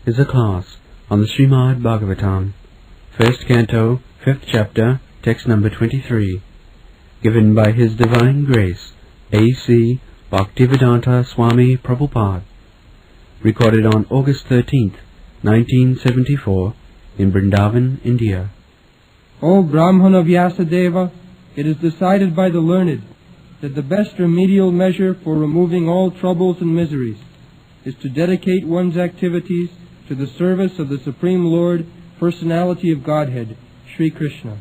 is a class on the Srimad Bhagavatam, first canto, fifth chapter, text number 23, given by His Divine Grace, A.C. Bhaktivedanta Swami Prabhupada, recorded on August 13th, 1974, in Vrindaban, India. O Brahmana Vyasadeva, it is decided by the learned that the best remedial measure for removing all troubles and miseries is to dedicate one's activities to the service of the Supreme Lord, Personality of Godhead, Sri Krsna.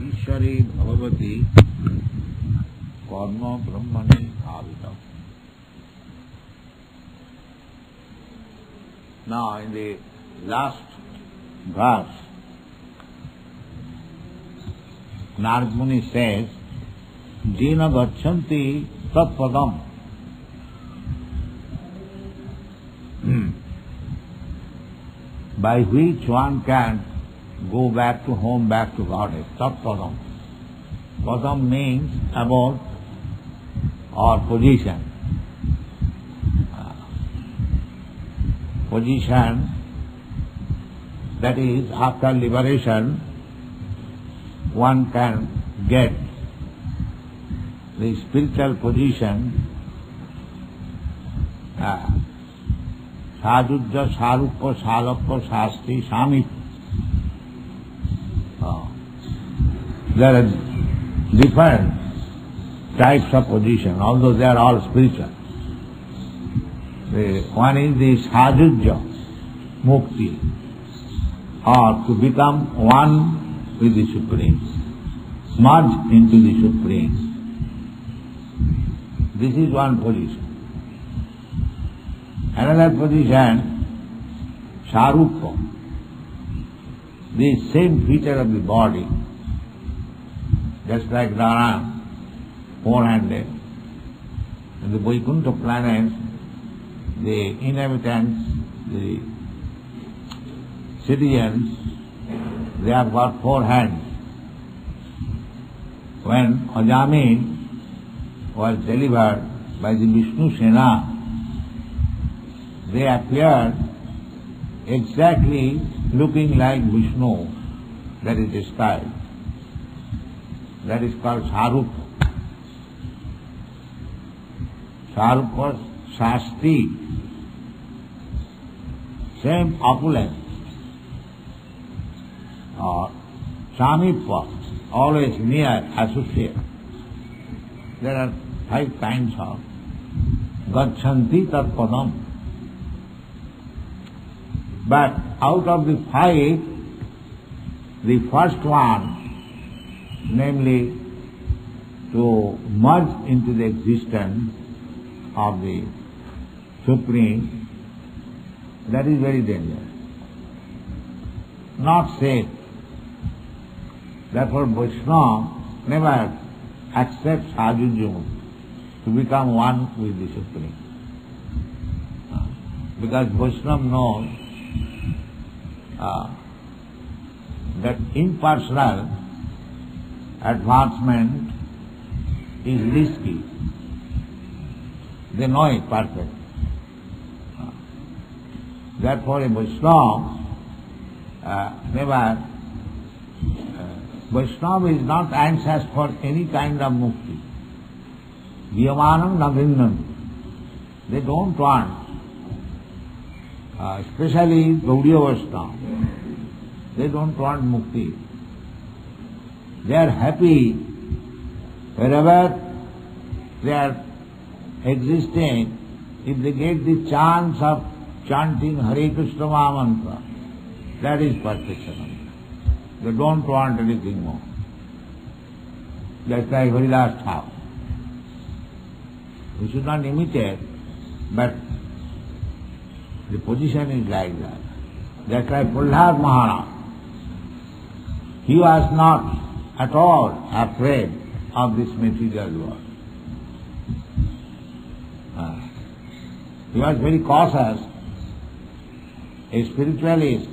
Ishari bhavati karma brahmani bhavitam. Now in the last verse, Narad Muni says, Jena gachanti tat padam. By which one can go back to home, back to Godhead. Tat padam. Padam means abode or position. Position, that is, after liberation, one can get the spiritual position, sadhujya, sarupya, salapya, sasti, samit. There are different types of position, although they are all spiritual. One is the sadhujya, mukti, or to become one with the Supreme, merge into the Supreme. This is one position. Another position, sarupya, the same feature of the body, just like Rana, four-handed. In the Vaikuntha planets, the inhabitants, the citizens, they have got four hands. When Ajami was delivered by the Vishnu Sena, they appeared exactly looking like Vishnu, that is described. That is called Sarupya. Sarupya, Shasti, same opulence. Or Samipya, always near, associate. There are 5 kinds of Gachanti tat padam. But out of the 5, the first one, namely to merge into the existence of the Supreme, that is very dangerous, not safe. Therefore Vaishnava never accepts sadhujya to become one with the Supreme. Because Vaishnava knows that impersonal advancement is risky. They know it perfectly. Therefore a Vaishnava Vaishnava is not anxious for any kind of mukti. Viyamanam na vinnam. They don't want, especially Gaudiya Vaishnava, they don't want mukti. They are happy wherever they are existing, if they get the chance of chanting Hare Krishna Mahamantra, that is perfection. They don't want anything more. That's like very last house. We should not imitate, but the position is like that. That's like Prahlad Maharaj. He was not at all afraid of this material world. He was very cautious. A spiritualist,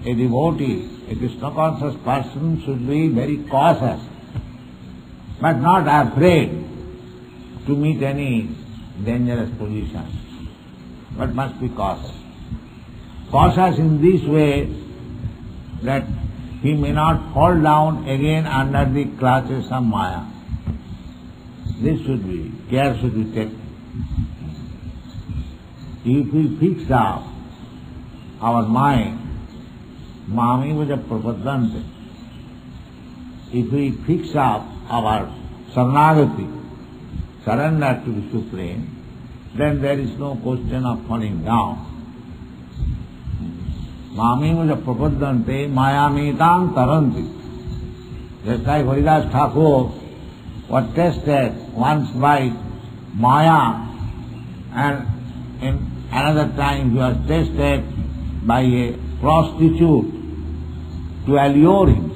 a devotee, A Krishna conscious person should be very cautious, but not afraid to meet any dangerous position, but must be cautious. Cautious in this way that he may not fall down again under the clutches of Maya. This should be, care should be taken. If we fix up our mind, Mami vaja prapadante, if we fix up our saranagati, surrender to the Supreme, then there is no question of falling down. Mami vaja prapadante, mayamitam taranti. Just like Haridas Thakur was tested once by Maya, and in another time he was tested by a prostitute to allure him.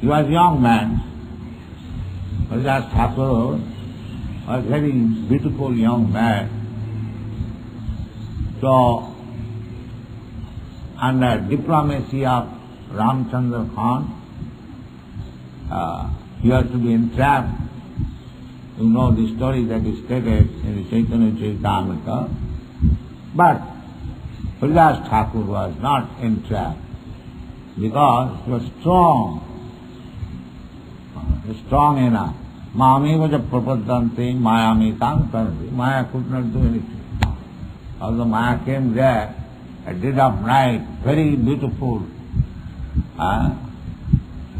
He was a young man. Haridas Thakur was a very beautiful young man. So, under diplomacy of Ramchandra Khan, he was to be entrapped. You know the story that is stated in the Chaitanya Charitamrita. But Haridas Thakur was not entrapped because he was strong enough. Mami vaja prapadante mayamitam taranti. Maya could not do anything. Although Maya came there at dead of night, very beautiful,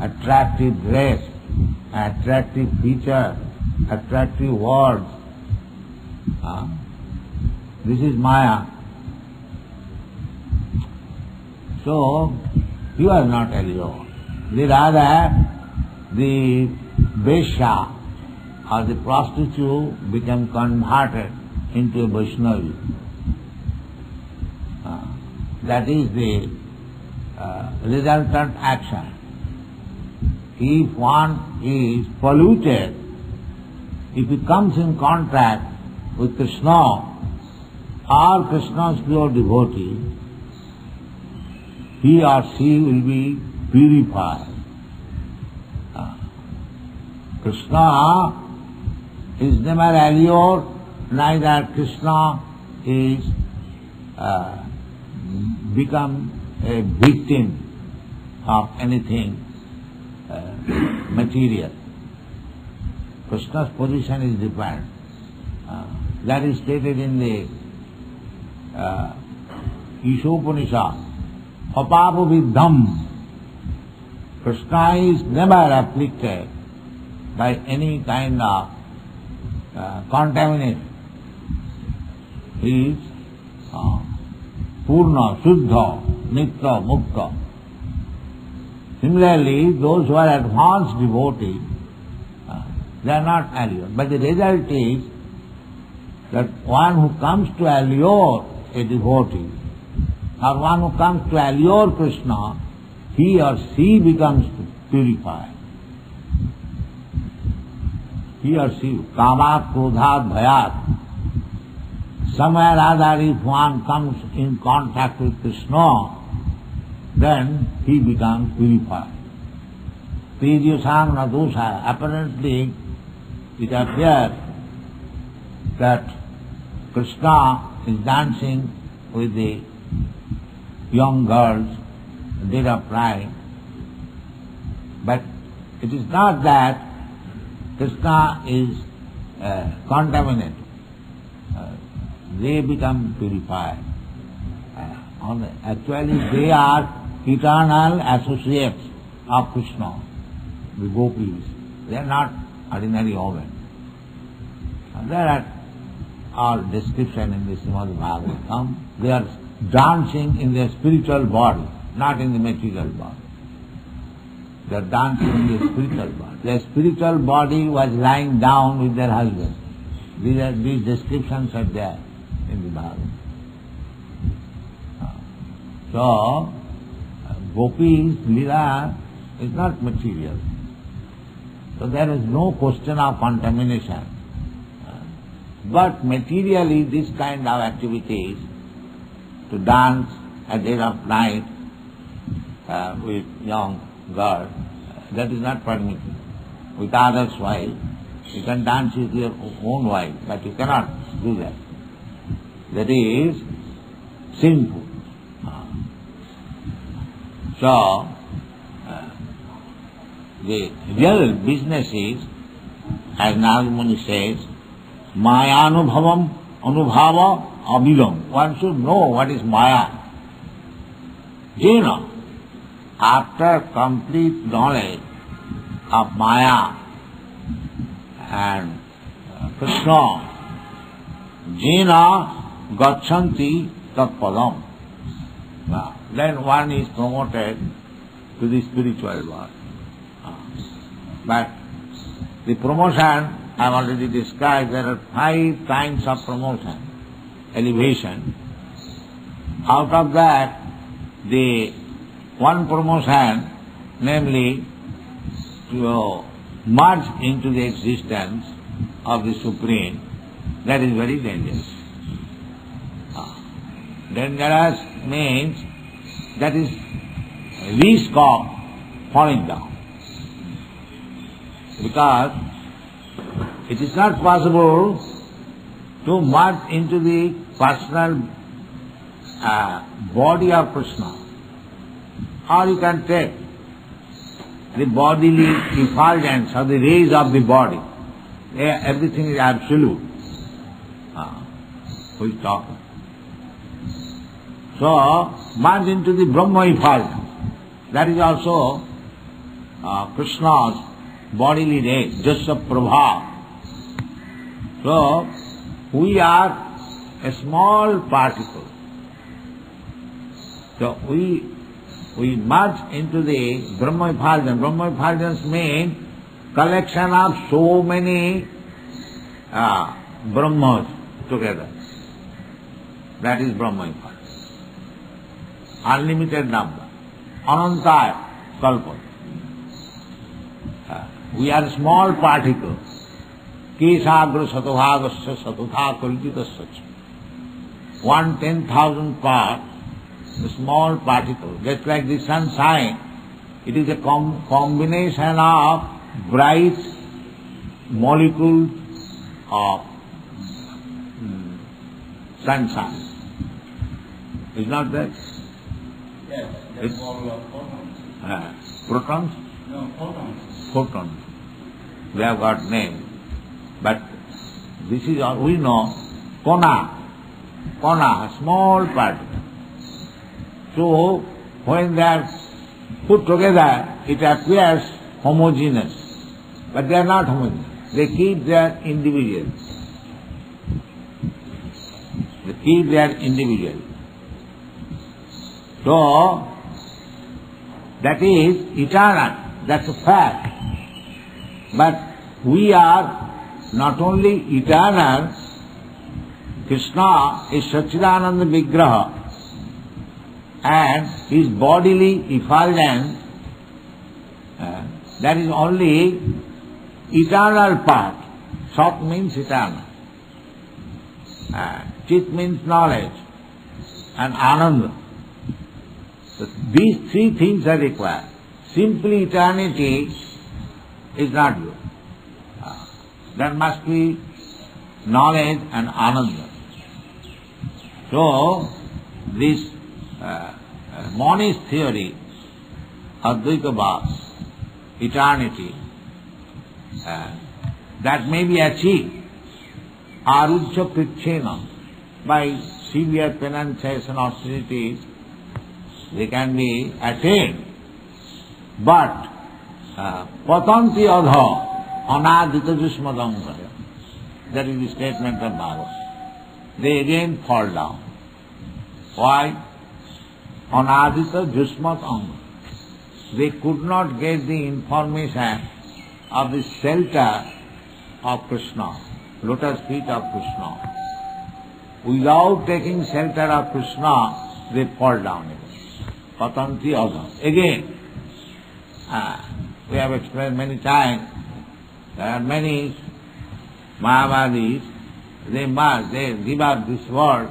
attractive dress, attractive feature, attractive words. This is Maya. So, he was not allured. Rather, the Vesha or the prostitute became converted into a Vaishnavi. That is the resultant action. If one is polluted, if he comes in contact with Krishna or Krishna's pure devotee, he or she will be purified. Krishna is never allured, neither Krishna is become a victim of anything material. Krishna's position is different. That is stated in the Ishopanishad. Apapu viddham. Krishna is never afflicted by any kind of contamination. He is Purna, Shuddha, Nitya, Mukta. Similarly, those who are advanced devotees, they are not allured. But the result is that one who comes to allure a devotee, or one who comes to allure Krishna, he or she becomes purified. He or she, kamat, krodhat, bhayat. Somewhere or other, if one comes in contact with Krishna, then he becomes purified. Prijyasam na dosha. Apparently, it appears that Krishna is dancing with the young girls, dead of night. But it is not that Krishna is contaminated. They become purified. Actually, they are eternal associates of Krishna, the gopis. They are not ordinary women. There are all description in the Srimad Bhagavatam. They are dancing in their spiritual body, not in the material body. They are dancing in their spiritual body. Their spiritual body was lying down with their husband. These descriptions are there in the Bhagavatam. So, Gopi's Leela is not material. So there is no question of contamination. But materially, this kind of activities, to dance at dead of night, with young girl, that is not permitted. With others' wife, you can dance with your own wife, but you cannot do that. That is sinful. So, the real business is, as Narad Muni says, Maya Anubhava Abilam. One should know what is Maya. Jena, after complete knowledge of Maya and Krsna, Jena Gachanti Tat Padam. Then one is promoted to the spiritual world. But the promotion, I have already described, there are 5 kinds of promotion, elevation. Out of that, the one promotion, namely to merge into the existence of the Supreme, that is very dangerous. Dangerous means that is risk of falling down. Because it is not possible to merge into the personal body of Krishna. Or you can take the bodily effulgence or the rays of the body. Everything is absolute. Who is talking? So, merge into the Brahma effulgence. That is also Krishna's bodily rays, Jasya Prabha. So, we are a small particle. So, we merge into the Brahma effulgence. Brahma effulgence means collection of so many Brahmas together. That is Brahma effulgence. Unlimited number. Anantaya Kalpa. We are small particles. Kesagra Satobhagasya Satotha Kalpitasya. 1/10,000 part, a small particle. Just like the sunshine, it is a combination of bright molecules of sunshine. Is not that? Yes, that's all photons. Protons? No, photons. Photons. They have got name. But this is all we know. Kona, small particle. So, when they are put together, it appears homogeneous. But they are not homogeneous. They keep their individual. They keep their individual. So, that is eternal. That's a fact. But we are not only eternal, Krishna is Satchidananda Vigraha, and his bodily effulgence, that is only eternal part. Sat means eternal. Chit means knowledge, and Ananda. So these 3 things are required. Simply eternity is not good. There must be knowledge and Ananda. So, this monist theory, Advaita Bhava, eternity, that may be achieved arujya prichena, by severe penances and austerities, they can be attained. But patanti adha anadita jusmadangaya, that is the statement of Bhagavad. They again fall down. Why? Anadita jusmat anga. They could not get the information of the shelter of Krishna, lotus feet of Krishna. Without taking shelter of Krishna, they fall down again. Patanti adha. Again, we have explained many times, there are many Mayavadis, they give up this world,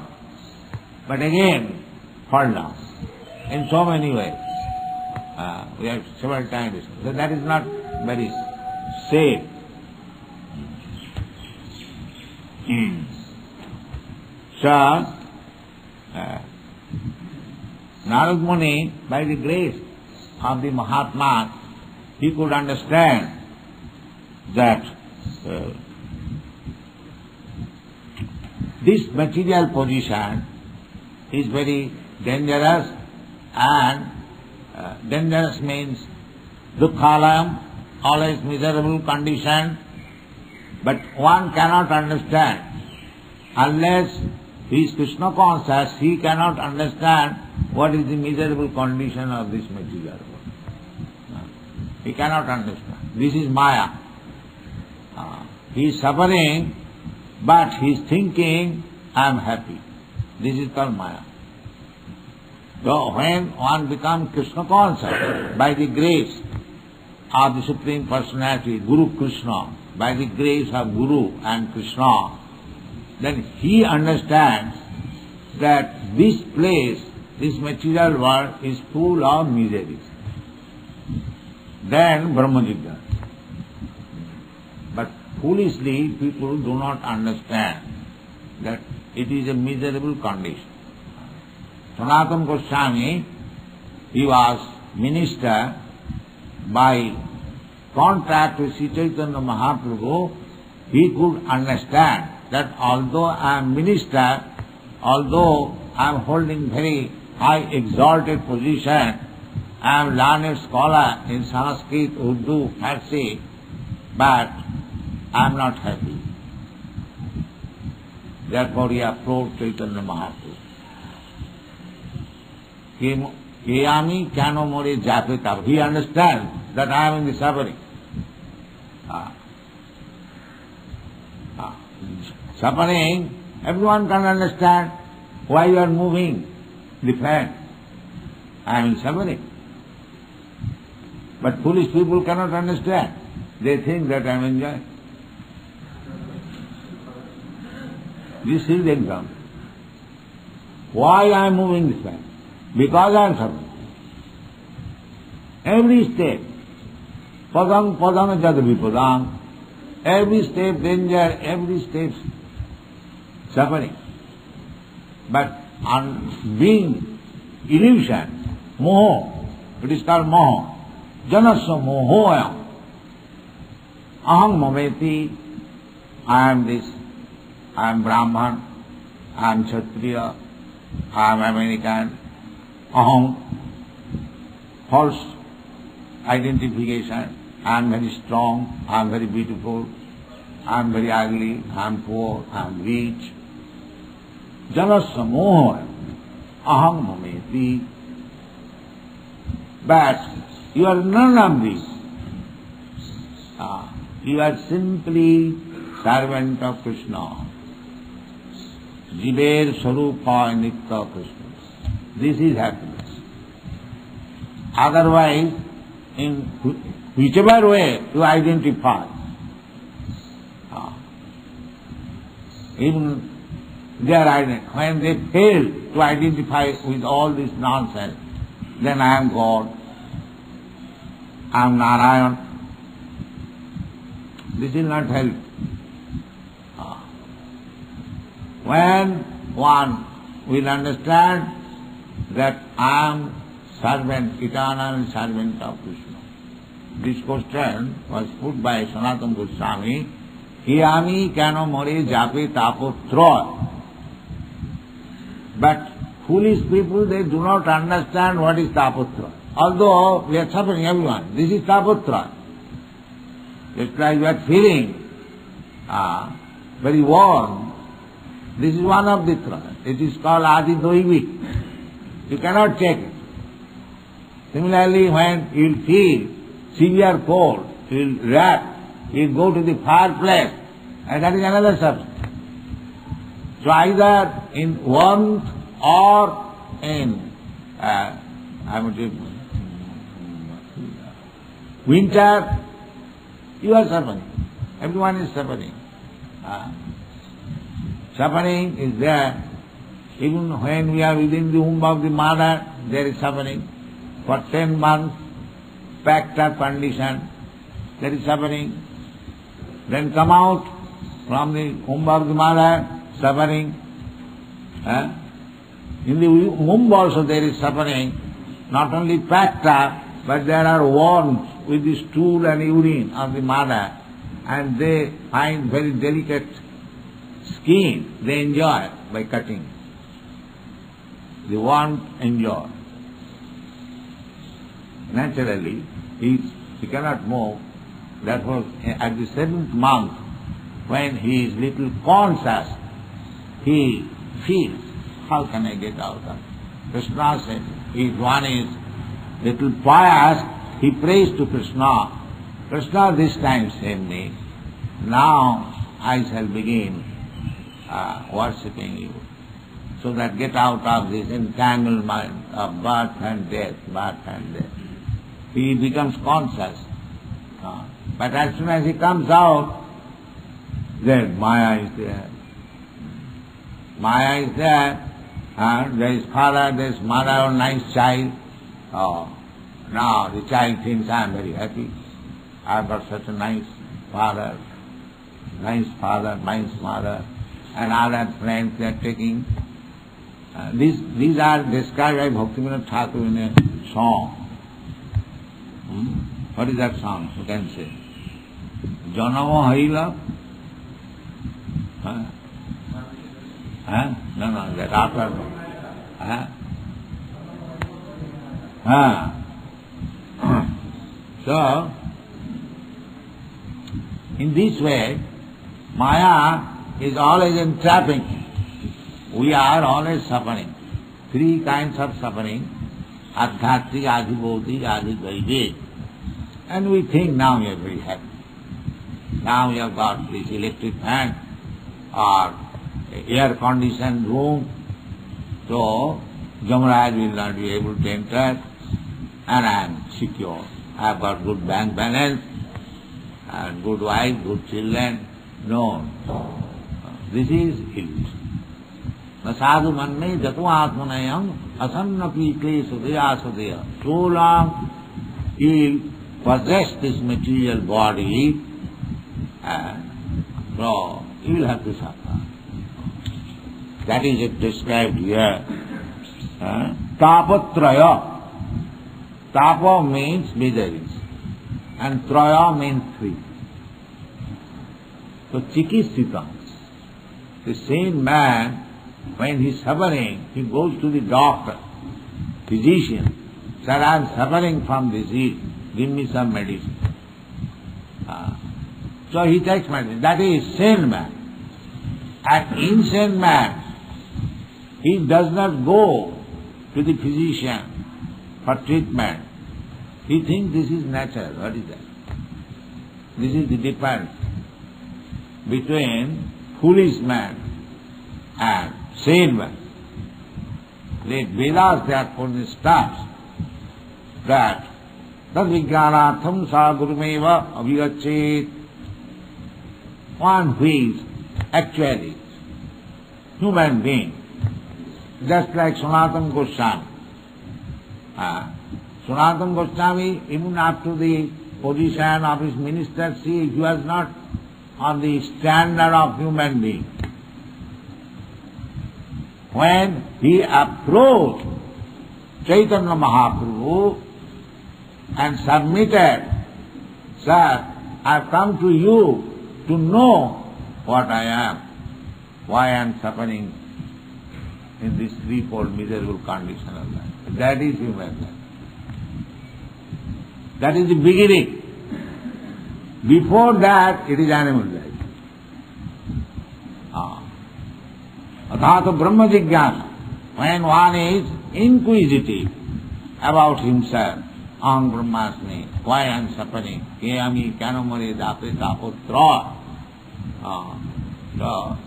but again fall down in so many ways. We have several times discussed. So that is not very safe. So, Narad Muni, by the grace of the Mahatma, he could understand that this material position is very dangerous, and dangerous means dukkhalayam, always miserable condition, but one cannot understand. Unless he is Krishna conscious, he cannot understand what is the miserable condition of this material world. He cannot understand. This is Maya. He is suffering, but he is thinking, I am happy. This is called Maya. So when one becomes Krishna conscious by the grace of the Supreme Personality, Guru Krishna, by the grace of Guru and Krishna, then he understands that this place, this material world is full of miseries. Then Brahma Jigna. But foolishly people do not understand that it is a miserable condition. Sanatana Goswami, he was minister by contract with Sri Chaitanya Mahaprabhu. He could understand that although I am minister, although I am holding very high exalted position, I am learned scholar in Sanskrit, Urdu, Farsi, but I am not happy. Therefore he approached Chaitanya Mahaprabhu. Kiyami kano more japeta. He understands that I am in the suffering. Suffering, everyone can understand why you are moving the fan. I am in suffering. But foolish people cannot understand. They think that I am enjoying. This is the example. Why I am moving this fan? Because I am suffering. Every step, padang padang jad vipadang, every step danger, every step suffering. But on being illusion, moho, it is called moho. Janasya mohoyam. Aham mameti, I am this, I am Brahman, I am Kshatriya, I am American. Aham, false identification. I am very strong, I am very beautiful, I am very ugly, I am poor, I am rich. Janasya mohoyam. Aham mameti. But you are none of these. You are simply servant of Krishna. Jiver Sarupa Nitya Krishna. This is happiness. Otherwise, in whichever way you identify, even when they fail to identify with all this nonsense, then I am God, I am Narayan. This will not help. When one will understand that I am servant, eternal servant of Krishna. This question was put by Sanatana Goswami. Kiyami kano more jape tapotroy. But foolish people, they do not understand what is tapotroy. Although we are suffering, everyone, this is tapotroy. Just like you are feeling very warm, this is one of the troy. It is called adi doivik. You cannot check it. Similarly, when you will feel severe cold, you will wrap, you will go to the fireplace, and that is another substance. So either in warmth or in winter, you are suffering. Everyone is suffering. Suffering is there. Even when we are within the womb of the mother, there is suffering. For 10 months, packed up condition, there is suffering. Then come out from the womb of the mother, suffering. In the womb also there is suffering, not only packed up, but there are wounds with the stool and urine of the mother, and they find very delicate skin, they enjoy by cutting. They won't enjoy. Naturally, he cannot move. That was at the 7th month, when he is little conscious, he feels, how can I get out of it? Krishna said, if one is little pious, he prays to Krishna. Krishna this time saved me. Now I shall begin worshipping you, so that get out of this entanglement of birth and death, He becomes conscious. But as soon as he comes out, then Maya is there. Maya is there, and there is father, there is mother, nice child. Now the child thinks, I am very happy. I have got such a nice father, nice mother, and other friends they are taking. These are described by Bhaktivinoda Thakur in a song. What is that song? You can say. Janamo Haila? No, that after. So, in this way, Maya is always entrapping. We are always suffering. 3 kinds of suffering: adhyatmic, adhibhautik, adhidvaidik. And we think now we are very happy. Now we have got this electric fan or air-conditioned room, so Yamaraj will not be able to enter, and I am secure. I have got good bank balance, and good wife, good children. No, this is illusion. Sadhu manne jato atmanayam asannapi klesudaya sudaya. So long he possess this material body, so he will have to suffer. That is it described here. Tapatraya. Tapa means miseries, and traya means 3. So chikitsitams. The same man, when he is suffering, he goes to the doctor, physician. Sir, I am suffering from disease. Give me some medicine. So he takes medicine. That is sane man. An insane man, he does not go to the physician for treatment. He thinks this is natural. What is that? This is the difference between foolish man and sane man. The Vedas therefore starts that Tad-vijnanatham sa gurumeva avigachet. One who is actually human being, just like Sanatana Goswami. Sanatana Goswami, even up to the position of his ministership, he was not on the standard of human being. When he approached Chaitanya Mahaprabhu and submitted, Sir, I have come to you to know what I am, why I am suffering in this 3-fold miserable condition of life. That is human life. That is the beginning. Before that, it is animal life. Athato Brahma Jigyasa. When one is inquisitive about himself, Aham Brahmasmi, why I am suffering, ke ami kano mare dape tapotra. So,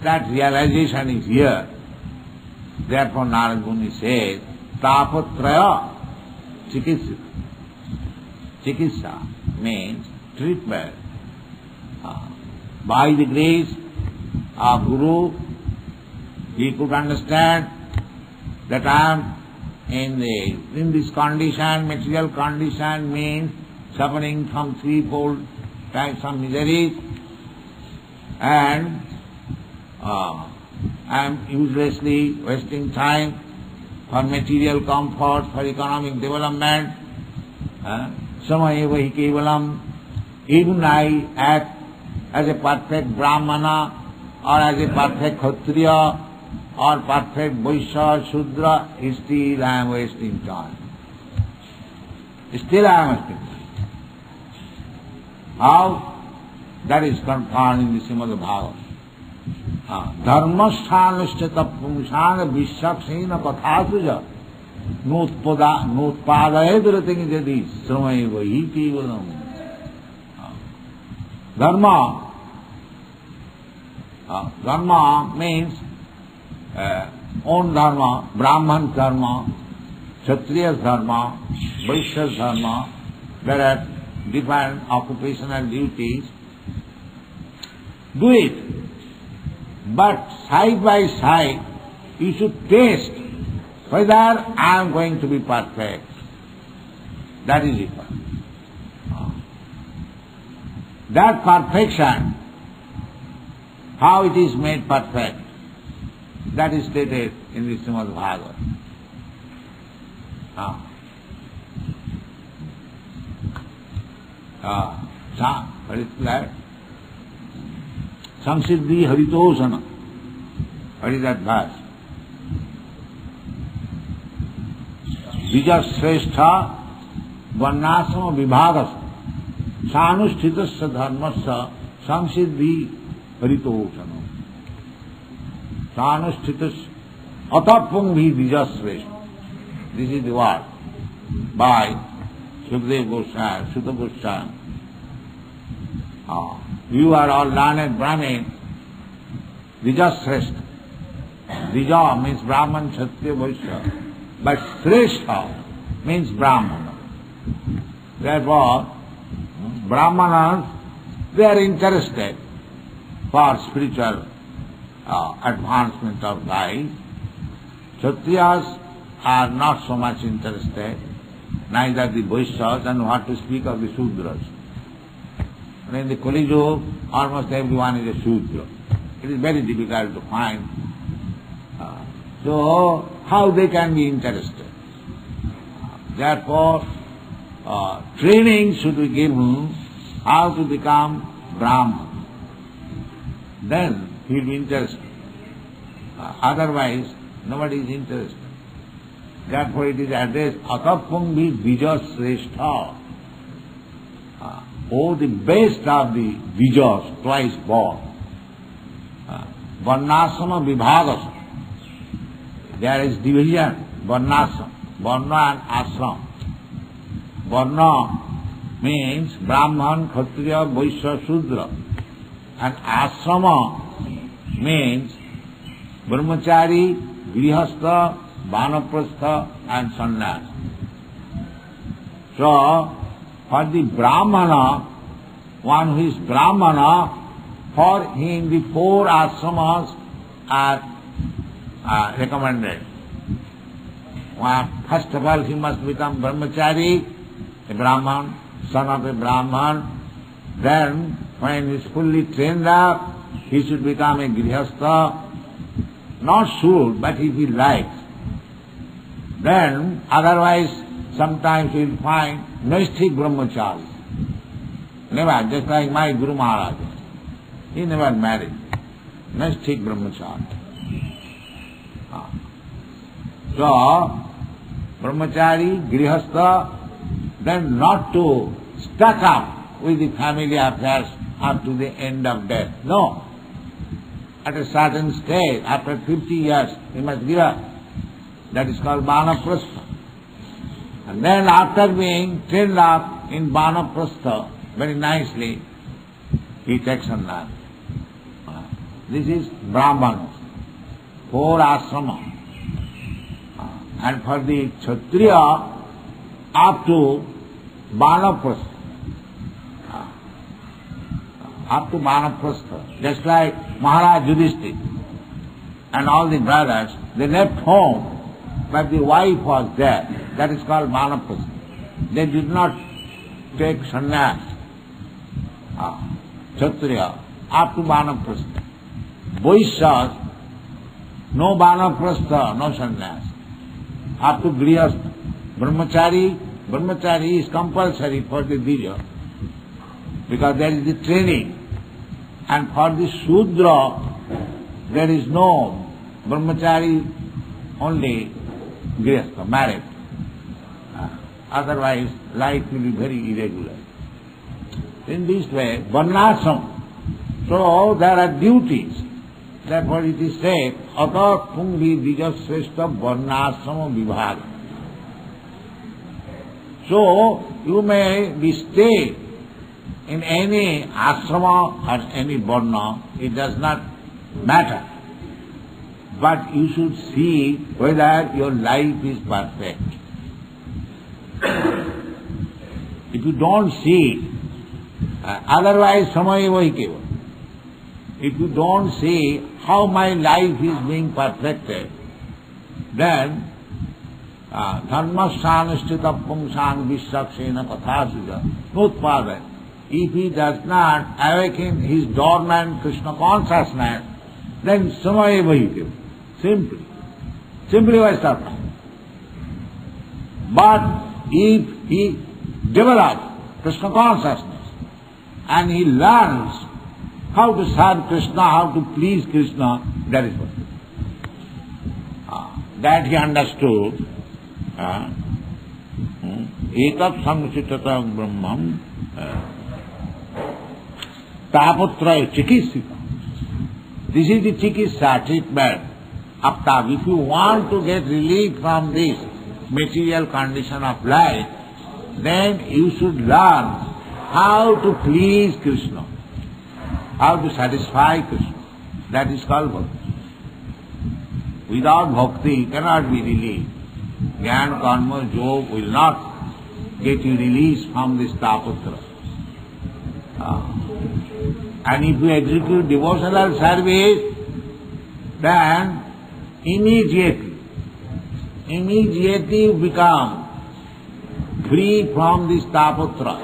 that realization is here. Therefore Narad Muni says, tapotraya chikitsa. Chikitsa means treatment. By the grace of Guru, he could understand that I am in this condition, material condition means suffering from threefold types of miseries, and I am uselessly wasting time for material comfort, for economic development. Samayeva hi kevalam. Even I act as a perfect Brahmana or as a perfect Kshatriya or perfect Vaishya, Shudra, still I am wasting time. Still I am wasting time. How? That is confirmed in the Srimad Bhagavatam. Dharmasthānasthita pumsāna vishyaksena kathāsuja nutpādayadurating jadi sramayeva hi kevalam. Dharma means own dharma, Brahman dharma, Kshatriya dharma, Vaishya dharma. There are different occupational duties. Do it. But side by side, you should taste whether I am going to be perfect. That is it. That perfection, how it is made perfect, that is stated in the Srimad Bhagavatam. What is that? Samsiddhi haritosana. What is that verse? Vijashrestha varnasama vibhagasa sanushthitasya dharmasya samsiddhi haritosana. Sanushthitasya atapunghi vijashrestha. This is the word by Sukadeva Goswami, Sutta Goswami. You are all learned Brahmin, Vijashrestha. Vija means Brahman, Kshatriya, Vaishya, but Shrestha means Brahmana. Therefore, Brahmanas, they are interested for spiritual advancement of life. Kshatriyas are not so much interested, neither the Vaishyas, and what to speak of the Shudras. And in the Kali Yuga, almost everyone is a Shudra. It is very difficult to find. So, how they can be interested? Therefore, training should be given how to become Brahman. Then he will be interested. Otherwise, nobody is interested. Therefore, it is addressed, Atapunghi Vijashrestha. Oh, the best of the Vijas, twice born. Varnasama Vibhagas. There is division, Varnasama, Varna and Ashram. Varna means Brahman, Kshatriya, Vaishya, Shudra. And Ashrama means Brahmachari, Grihastha, Vanaprastha and Sannyas. So, for the Brahmana, one who is Brahmana, for him the four ashramas are recommended. First of all, he must become Brahmachari, a Brahman, son of a Brahman. Then, when he is fully trained up, he should become a Grihastha. Not should, but if he likes. Then, otherwise, sometimes you will find Naisthik Brahmachari. Never, just like my Guru Maharaj. He never married. Naisthik Brahmachari. So, Brahmachari, Grihastha, then not to stuck up with the family affairs up to the end of death. No. At a certain stage, after 50 years, he must give up. That is called Vanaprastha. And then after being trained up in Vanaprastha very nicely, he takes a nap. This is Brahmana, four ashrama. And for the Kshatriya, up to Vanaprastha. Up to Vanaprastha. Just like Maharaj Yudhishthira and all the brothers, they left home but the wife was there. That is called vanaprastha. They did not take sannyas, kshatriya, up to vanaprastha. Vaishyas, no vanaprastha, no sannyas. Up to grihastha. Brahmachari is compulsory for the Dvija, because there is the training. And for the Shudra, there is no Brahmachari, only grihastha, married. Otherwise, life will be very irregular. In this way, varnashram. So there are duties. Therefore it is said, Atat Punghi Dijasreshta Varnashrama Vibhaga. So you may be stay in any ashrama or any varna, it does not matter. But you should see whether your life is perfect. If you don't see, otherwise samaya vahikeva. If you don't see how my life is being perfected, then dharmasyanusthita pumsan vishyaksena kathasuja nutpada. If he does not awaken his dormant Krishna consciousness, then samaya vahikeva. Simply Vaishnava. But if he develops Krishna consciousness and he learns how to serve Krishna, how to please Krishna, that is what. That he understood. Etat samsitata brahmam taputraya chikitsita. This is the chikitsa treatment of tap. If you want to get relief from this material condition of life, then you should learn how to please Krishna, how to satisfy Krishna. That is called bhakti. Without bhakti cannot be relieved. Jnana, karma, yoga will not get you released from this taputra. And if you execute devotional service, then immediately you become free from this taputra.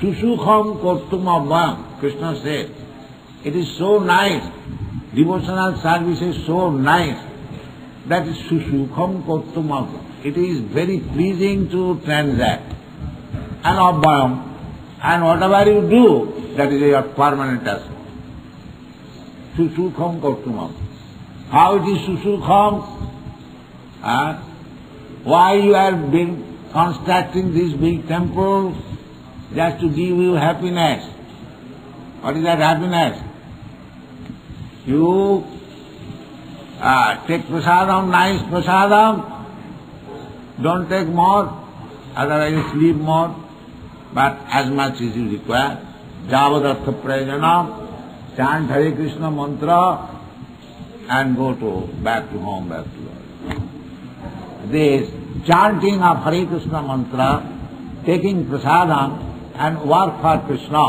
Susukham kortumabham, Krishna says. It is so nice, devotional service is so nice, that is susukham kortumabham. It is very pleasing to transact. And abhayam, and whatever you do, that is your permanent aspect. Susukham kortumabham. How it is susukham? Why you have been constructing this big temple? Just to give you happiness. What is that happiness? You take prasadam, nice prasadam, don't take more, otherwise you sleep more, but as much as you require. Javadartha prayojanam, chant Hare Krishna mantra, and go back to home, back to Lord. This chanting of Hare Krishna mantra, taking prasadam, and work for Krishna.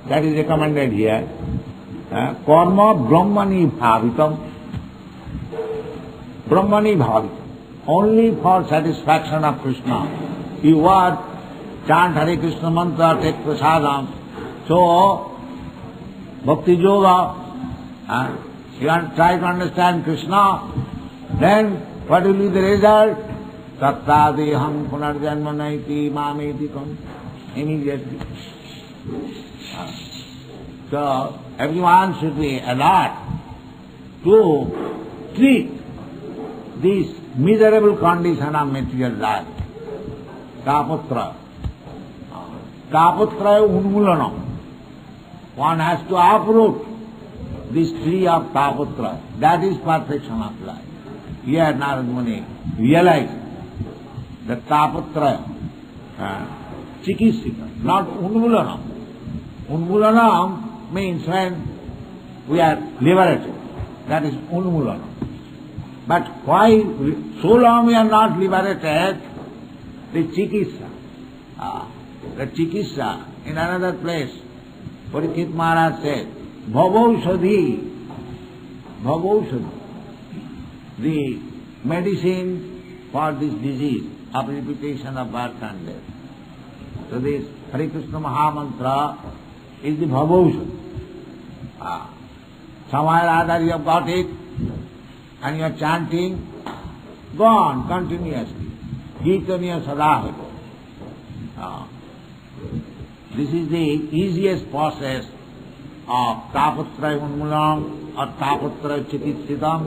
That is recommended here. Karma Brahmani Bhavitam. Brahmani Bhavitam. Only for satisfaction of Krishna. You work, chant Hare Krishna mantra, take prasadam. So, Bhakti Yoga, you try to understand Krishna, then what will be the result? Tattadeham punarjanmanaiti mametitam. Immediately. So, everyone should be alert to treat this miserable condition of material life. Taputra. Taputra unmulanam. One has to uproot this tree of taputra. That is perfection of life. Here Narad Muni realized that taputra, chikitsita, not unmulanam. Unmulanam means when we are liberated. That is unmulanam. But why so long we are not liberated? The chikitsa. The chikitsa in another place, Parikshit Maharaj said, Bhavaushadhi Bhagaushadha, the medicine for this disease of repetition of birth and death. So this Hare Krishna Mahamantra is the Bhagaushadha. Somewhere or other you have got it and you are chanting, go on continuously. Kirtaniya Sadahava. This is the easiest process of Tapatra Unmulam or Tapatra Chikitsitam,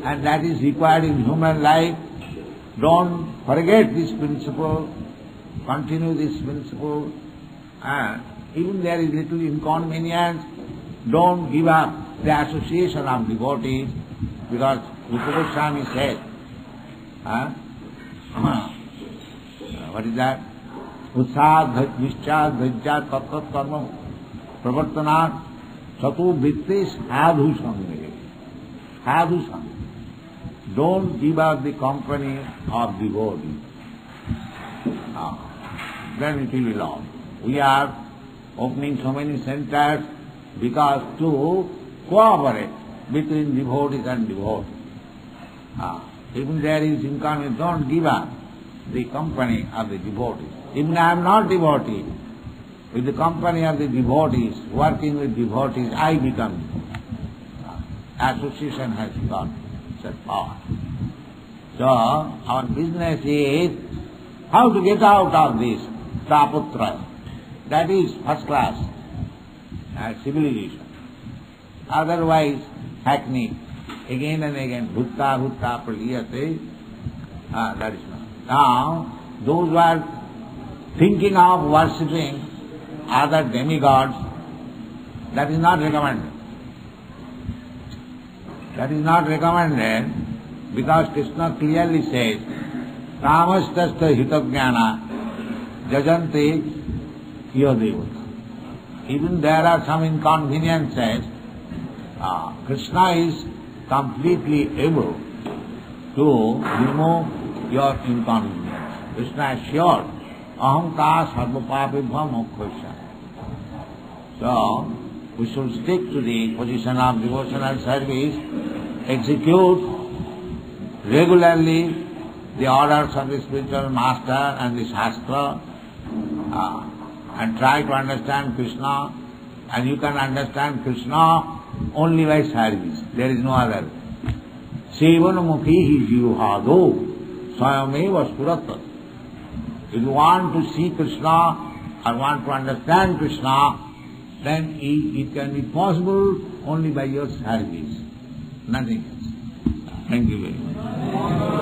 and that is required in human life. Don't forget this principle, continue this principle, and even there is little inconvenience, don't give up the association of devotees, because Rupa Goswami said, what is that? Utsad, Vishchad, Dhajjat, Tattat Karma, Pravartanat, Satu Vittis, Sadhu Sanghe. Sadhu Sanghe. Don't give up the company of devotees. Then it will be lost. We are opening so many centers because to cooperate between devotees and devotees. Even there is inconvenience, don't give up the company of the devotees. Even I am not devotee, with the company of the devotees, working with devotees, I become devotee. Association has got such power. So our business is how to get out of this taputra. That is first class civilization. Otherwise, hackney, again and again, bhutta bhutta praliyate, that is not. Now, those who are thinking of worshipping other demigods, that is not recommended. That is not recommended because Krishna clearly says, Ramasthastha hitajnana jajante yodevata. Even there are some inconveniences, Krishna is completely able to remove your inconvenience. Krishna is sure, aham ka sarva papibham moksha. So, we should stick to the position of devotional service, execute regularly the orders of the spiritual master and the Shastra, and try to understand Krishna, and you can understand Krishna only by service. There is no other. Sevanamukhi jivhado swayameva suratat. If you want to see Krishna or want to understand Krishna, then it can be possible only by your service, nothing else. Thank you very much.